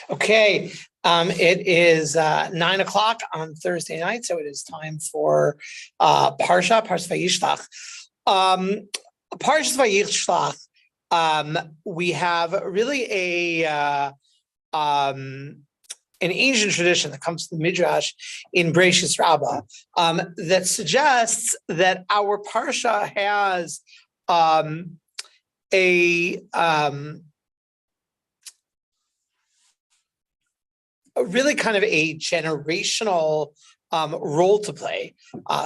Okay, it is 9 o'clock on Thursday night, so it is time for Parsha Vayishlach. Parsha Vayishlach, we have really an ancient tradition that comes from the Midrash in Bereishis Rabbah that suggests that our Parsha has really kind of a generational role to play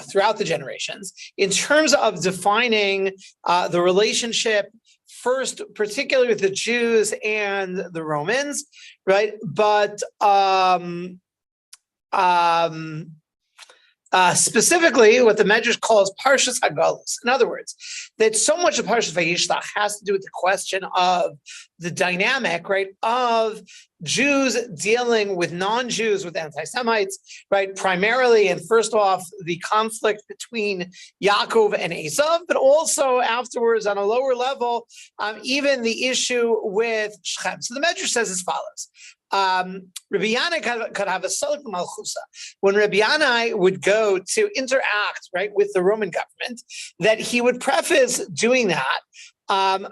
throughout the generations in terms of defining the relationship, first, particularly with the Jews and the Romans, right? But specifically, what the Medrash calls Parshas Hagalos. In other words, that so much of Parshas Vayishlach has to do with the question of the dynamic, right, of Jews dealing with non-Jews, with anti-Semites, right, primarily, and first off, the conflict between Yaakov and Esav, but also afterwards on a lower level, even the issue with Shechem. So the Medrash says as follows. Rabbi Yanai could have a Salik Malchusa. When Rabbi Yanai would go to interact, right, with the Roman government, that he would preface doing that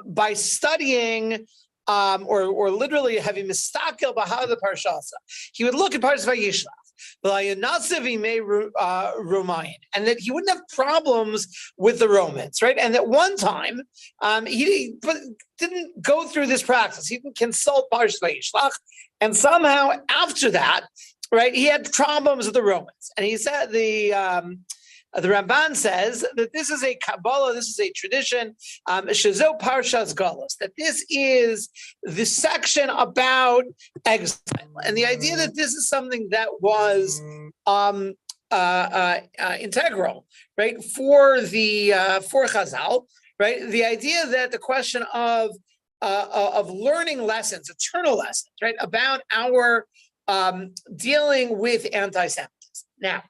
by studying or literally having mistakel bahar the parshasa. He would look at Parsha Vayishlach, and that he wouldn't have problems with the Romans, right? And at one time, he didn't go through this practice. He didn't consult Parsha Vayishlach, and somehow after that, right, he had problems with the Romans. And he said the Ramban says that this is a Kabbalah, this is a tradition, Shazo Parshas Galus, that this is the section about exile. And the idea that this is something that was integral, right, for Chazal, right? The idea that the question of learning lessons, eternal lessons, right, about our dealing with anti-Semitism. Now,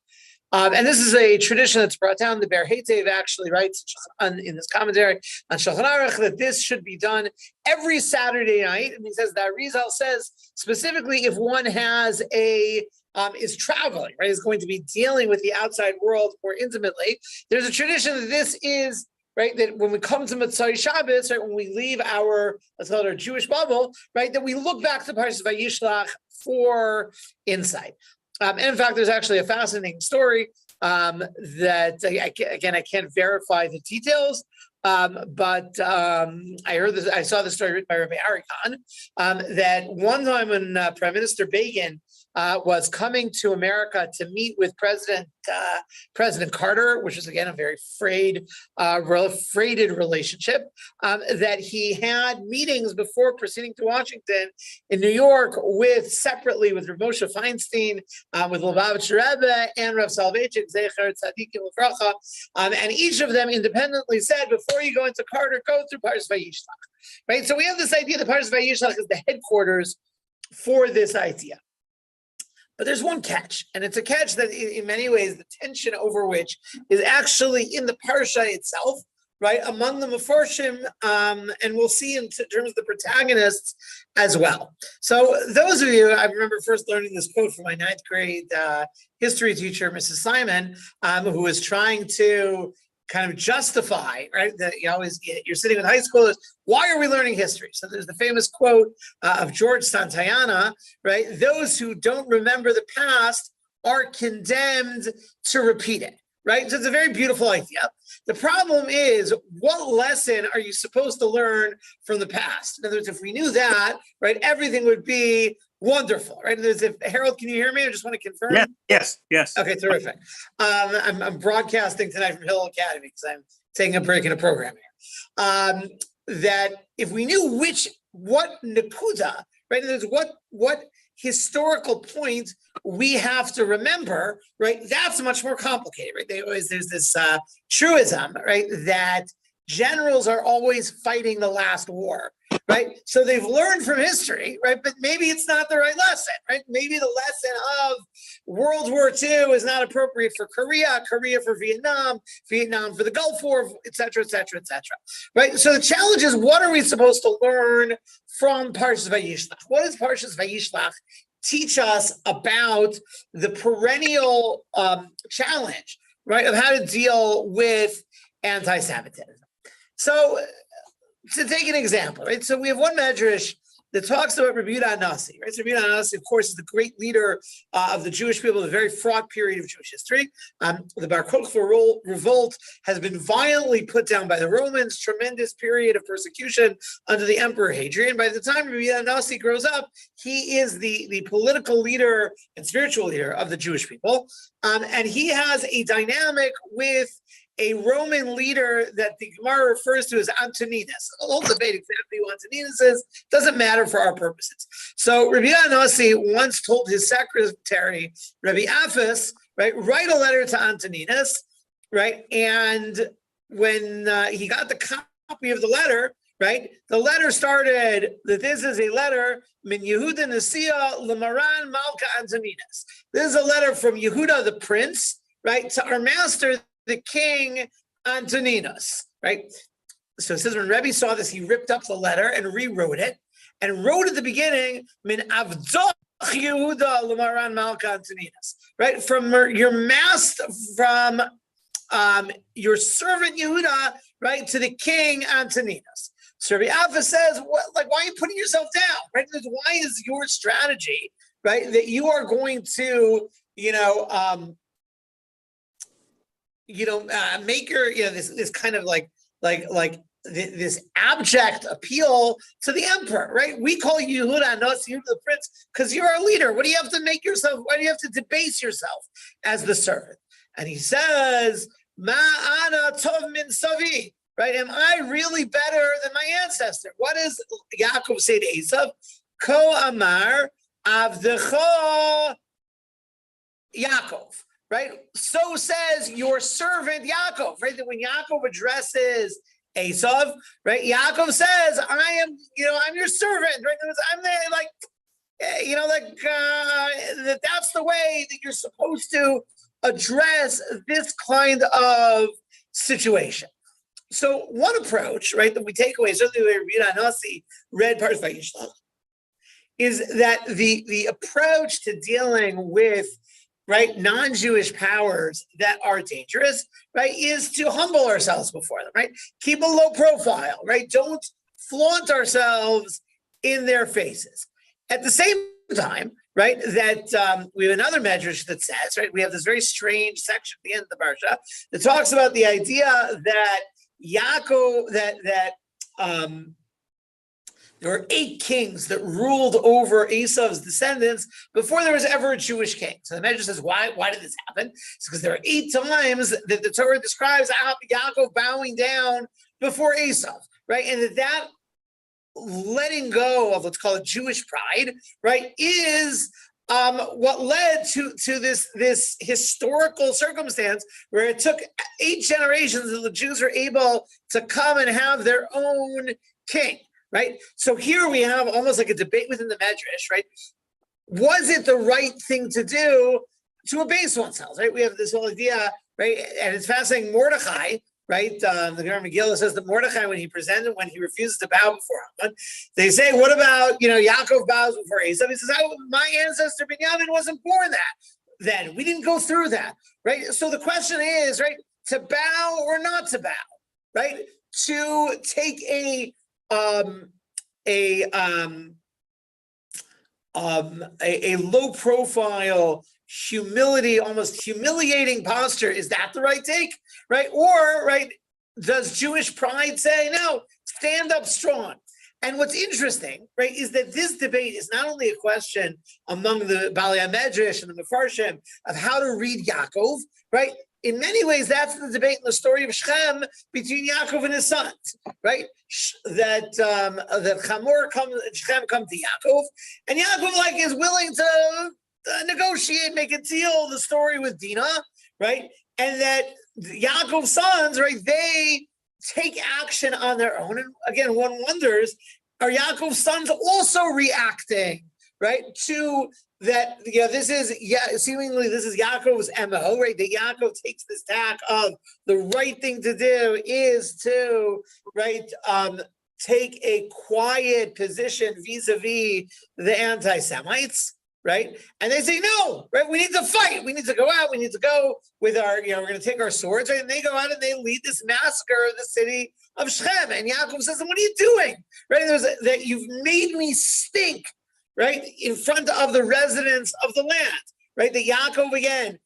and this is a tradition that's brought down. The Ber Heitev actually writes in this commentary on Shulchan Aruch that this should be done every Saturday night. And he says that Arizal says specifically if one has is traveling, right, is going to be dealing with the outside world more intimately. There's a tradition that this is, right, that when we come to Motzai Shabbos, right, when we leave our, let's call it our Jewish bubble, right, that we look back to Parsha Vayishlach for insight. And in fact, there's actually a fascinating story that, again, I can't verify the details, but I saw the story written by Rabbi Arikan, that one time when Prime Minister Begin was coming to America to meet with President Carter, which is again a very freighted relationship, that he had meetings before proceeding to Washington in New York separately with Rav Moshe Feinstein, with Lubavitch Rebbe and Rav Soloveitchik Zecher Tzadikim Uvracha, and each of them independently said, before you go into Carter, go through Parsha Vayishlach. Right, so we have this idea that Parsha Vayishlach is the headquarters for this idea. But there's one catch, and it's a catch that in many ways the tension over which is actually in the Parsha itself, right, among the Meforshim, and we'll see in terms of the protagonists as well. So those of you, I remember first learning this quote from my ninth grade history teacher, Mrs. Simon, who was trying to kind of justify, right, that you're sitting with high schoolers, why are we learning history? So there's the famous quote of George Santayana, right, those who don't remember the past are condemned to repeat it, right? So it's a very beautiful idea. The problem is, what lesson are you supposed to learn from the past? In other words, if we knew that, right, everything would be wonderful, right? Harold, can you hear me? I just want to confirm. Yes. Okay, terrific. I'm broadcasting tonight from Hill Academy because I'm taking a break in a program here. That if we knew what Nakuda, right? There's what historical point we have to remember, right? That's much more complicated, right? There's this truism, right, that generals are always fighting the last war, right? So they've learned from history, right? But maybe it's not the right lesson, right? Maybe the lesson of World War II is not appropriate for Korea, Korea for Vietnam, Vietnam for the Gulf War, et cetera, et cetera, et cetera, right? So the challenge is, what are we supposed to learn from Parsha Vayishlach? What does Parsha Vayishlach teach us about the perennial challenge, right, of how to deal with anti-Semitism? So, to take an example, right? So we have one medrash that talks about Rabbi Yehuda Nasi, right? So Rabbi Yehuda Nasi, of course, is the great leader of the Jewish people in a very fraught period of Jewish history. The Bar Kokhba revolt has been violently put down by the Romans, tremendous period of persecution under the Emperor Hadrian. By the time Rabbi Yehuda Nasi grows up, he is the political leader and spiritual leader of the Jewish people. And he has a dynamic with a Roman leader that the Gemara refers to as Antoninus. A whole debate exactly who Antoninus is, doesn't matter for our purposes. So Rabbi Nasi once told his secretary, Rabbi Aphis, right, write a letter to Antoninus, right? And when he got the copy of the letter, right, the letter started that this is a letter min Yehuda Nasiya Lamaran Malka Antoninus. This is a letter from Yehuda the prince, right, to our master, the king Antoninus, right? So it says when Rebbe saw this, he ripped up the letter and rewrote it, and wrote at the beginning, Min Avdoch Yehuda Lamaran Malka Antoninus, right? From your master, from your servant Yehuda, right, to the king Antoninus. So Rabbi Alpha says, what, like, why are you putting yourself down, right? Why is your strategy, right, that you are going to, make your, this kind of like this abject appeal to the emperor, right? We call you Yehuda, not Yehuda the prince, because you're our leader. What do you have to make yourself? Why do you have to debase yourself as the servant? And he says, Ma ana tov min savi, right? Am I really better than my ancestor? What does Yaakov say to Esav? Ko amar avdecho Yaakov. Right? So says your servant Yaakov, right? That when Yaakov addresses Esav, right? Yaakov says, I'm your servant, right? I'm there, that's the way that you're supposed to address this kind of situation. So one approach, right, that we take away, certainly the way Rabbi Nasi read Parsha Vayishlach, is that the approach to dealing with, right, non-Jewish powers that are dangerous, right, is to humble ourselves before them, right? Keep a low profile, right? Don't flaunt ourselves in their faces. At the same time, right, that we have another medrash that says, right, we have this very strange section at the end of the Parsha that talks about the idea that Yaakov, that there were 8 kings that ruled over Esav's descendants before there was ever a Jewish king. So the Medrash says, why did this happen? It's because there are 8 times that the Torah describes Yaakov bowing down before Esav, right? And that letting go of, let's call it Jewish pride, right, is what led to this historical circumstance where it took 8 generations that the Jews were able to come and have their own king. Right. So here we have almost like a debate within the Medrash, right? Was it the right thing to do to abase oneself? Right. We have this whole idea, right? And it's fascinating. Mordechai, right? The Gemara Megillah says that Mordechai, when he refuses to bow before Haman, they say, what about, Yaakov bows before Esav? He says, my ancestor Binyamin wasn't born then. We didn't go through that. Right. So the question is, right, to bow or not to bow, right? To take a low profile, humility, almost humiliating posture. Is that the right take? Right? Or, right, does Jewish pride say, no, stand up strong? And what's interesting, right, is that this debate is not only a question among the Balei HaMedrash and the Mefarshim of how to read Yaakov, right? In many ways, that's the debate in the story of Shechem between Yaakov and his sons, right? That Shechem come to Yaakov, and Yaakov is willing to negotiate, make a deal, the story with Dinah, right? And that Yaakov's sons, right, they take action on their own. And again, one wonders, are Yaakov's sons also reacting, right, to that? This is seemingly this is Yaakov's MO, right? That Yaakov takes this tack of the right thing to do is to, right, take a quiet position vis-a-vis the anti-Semites, right? And they say, no, right? We need to fight. We need to go out. We need to go with our, we're going to take our swords, right? And they go out and they lead this massacre of the city of Shechem. And Yaakov says, what are you doing? Right? That you've made me stink, right? In front of the residents of the land, right? That Yaakov, again,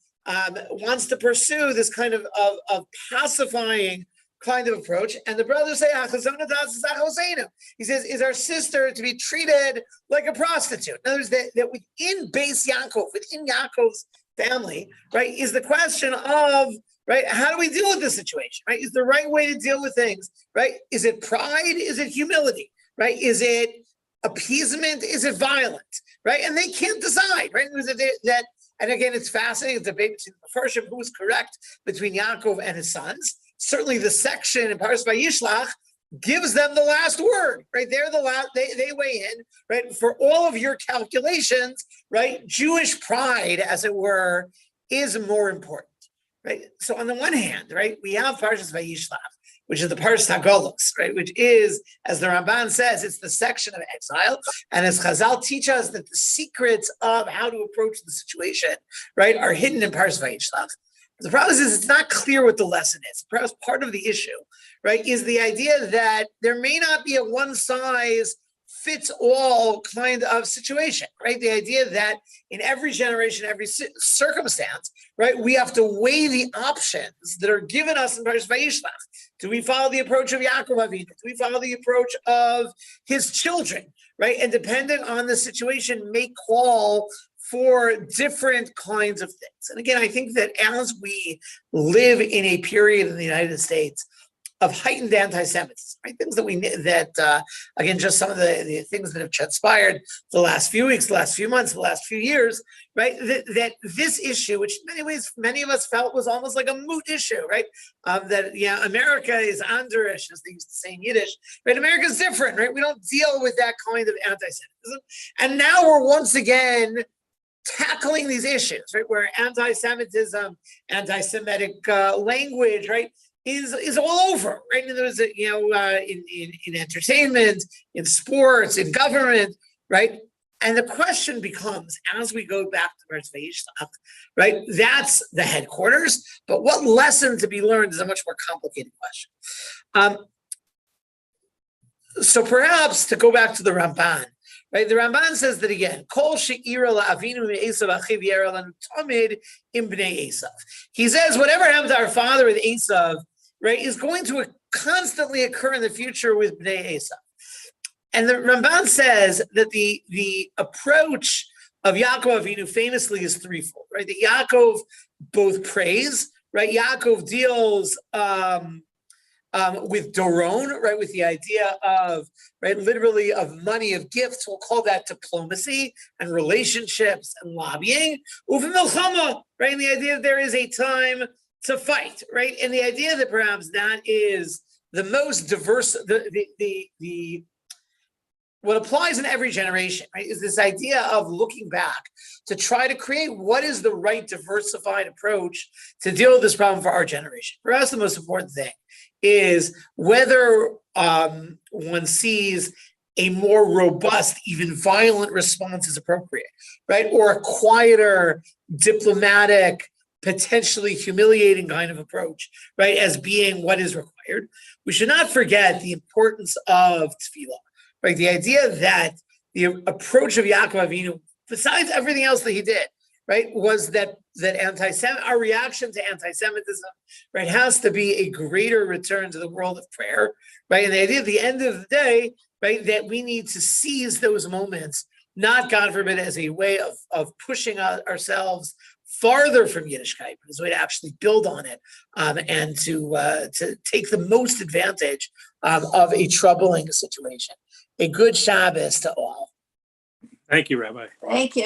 wants to pursue this kind of pacifying kind of approach, and the brothers say, he says, is our sister to be treated like a prostitute? In other words, that within base Yaakov, within Yaakov's family, right, is the question of, right, how do we deal with this situation, right? Is the right way to deal with things, right? Is it pride? Is it humility, right? Is it appeasement? Is it violence, right? And they can't decide, right? And again, it's fascinating, it's a debate between the Parsha who is correct between Yaakov and his sons. Certainly the section in Parsha Vayishlach gives them the last word, right? They're the last, they weigh in, right? For all of your calculations, right? Jewish pride, as it were, is more important, right? So on the one hand, right, we have Parsha Vayishlach, which is the Parsha Golus, right? Which is, as the Ramban says, it's the section of exile. And as Chazal teach us that the secrets of how to approach the situation, right, are hidden in Parsha Vayishlach. The problem is it's not clear what the lesson is. Perhaps part of the issue, right, is the idea that there may not be a one-size-fits-all kind of situation, right? The idea that in every generation, every circumstance, right, we have to weigh the options that are given us in Parsha Vayishlach. Do we follow the approach of Yaakov Avinu? Do we follow the approach of his children, right? And dependent on the situation, may call for different kinds of things. And again, I think that as we live in a period in the United States of heightened anti-Semitism, right? Things that again, just some of the things that have transpired the last few weeks, the last few months, the last few years, right? That this issue, which in many ways, many of us felt was almost like a moot issue, right? That, America is Anderish, as they used to say in Yiddish, right? America's different, right? We don't deal with that kind of anti-Semitism. And now we're once again tackling these issues, right, where anti-Semitism, anti-Semitic language, right, is all over, right? And there's in entertainment, in sports, in government, right? And the question becomes, as we go back to Parsha Vayishlach, right? That's the headquarters, but what lesson to be learned is a much more complicated question. So perhaps to go back to the Ramban. Right, the Ramban says that again. Kol she'ira la'avinu me'esav achiv yera lanu tamid im bnei Esav. He says whatever happened to our father with Esav, right, is going to constantly occur in the future with bnei Esav. And the Ramban says that the approach of Yaakov Avinu famously is threefold. Right, that Yaakov both prays. Right, Yaakov deals with Doron, right, with the idea of, right, literally of money, of gifts. We'll call that diplomacy and relationships and lobbying. Uvim milchama, right, and the idea that there is a time to fight, right, and the idea that perhaps that is the most diverse, what applies in every generation, right, is this idea of looking back to try to create what is the right diversified approach to deal with this problem for our generation. For us, the most important thing is whether one sees a more robust, even violent response is appropriate, right? Or a quieter, diplomatic, potentially humiliating kind of approach, right, as being what is required. We should not forget the importance of tefillah, right? The idea that the approach of Yaakov Avinu, besides everything else that he did, right, was that our reaction to anti-Semitism, right, has to be a greater return to the world of prayer, right? And the idea at the end of the day, right, that we need to seize those moments, not, God forbid, as a way of pushing ourselves farther from Yiddishkeit, but as a way to actually build on it and to take the most advantage of a troubling situation. A good Shabbos to all. Thank you, Rabbi. Thank you.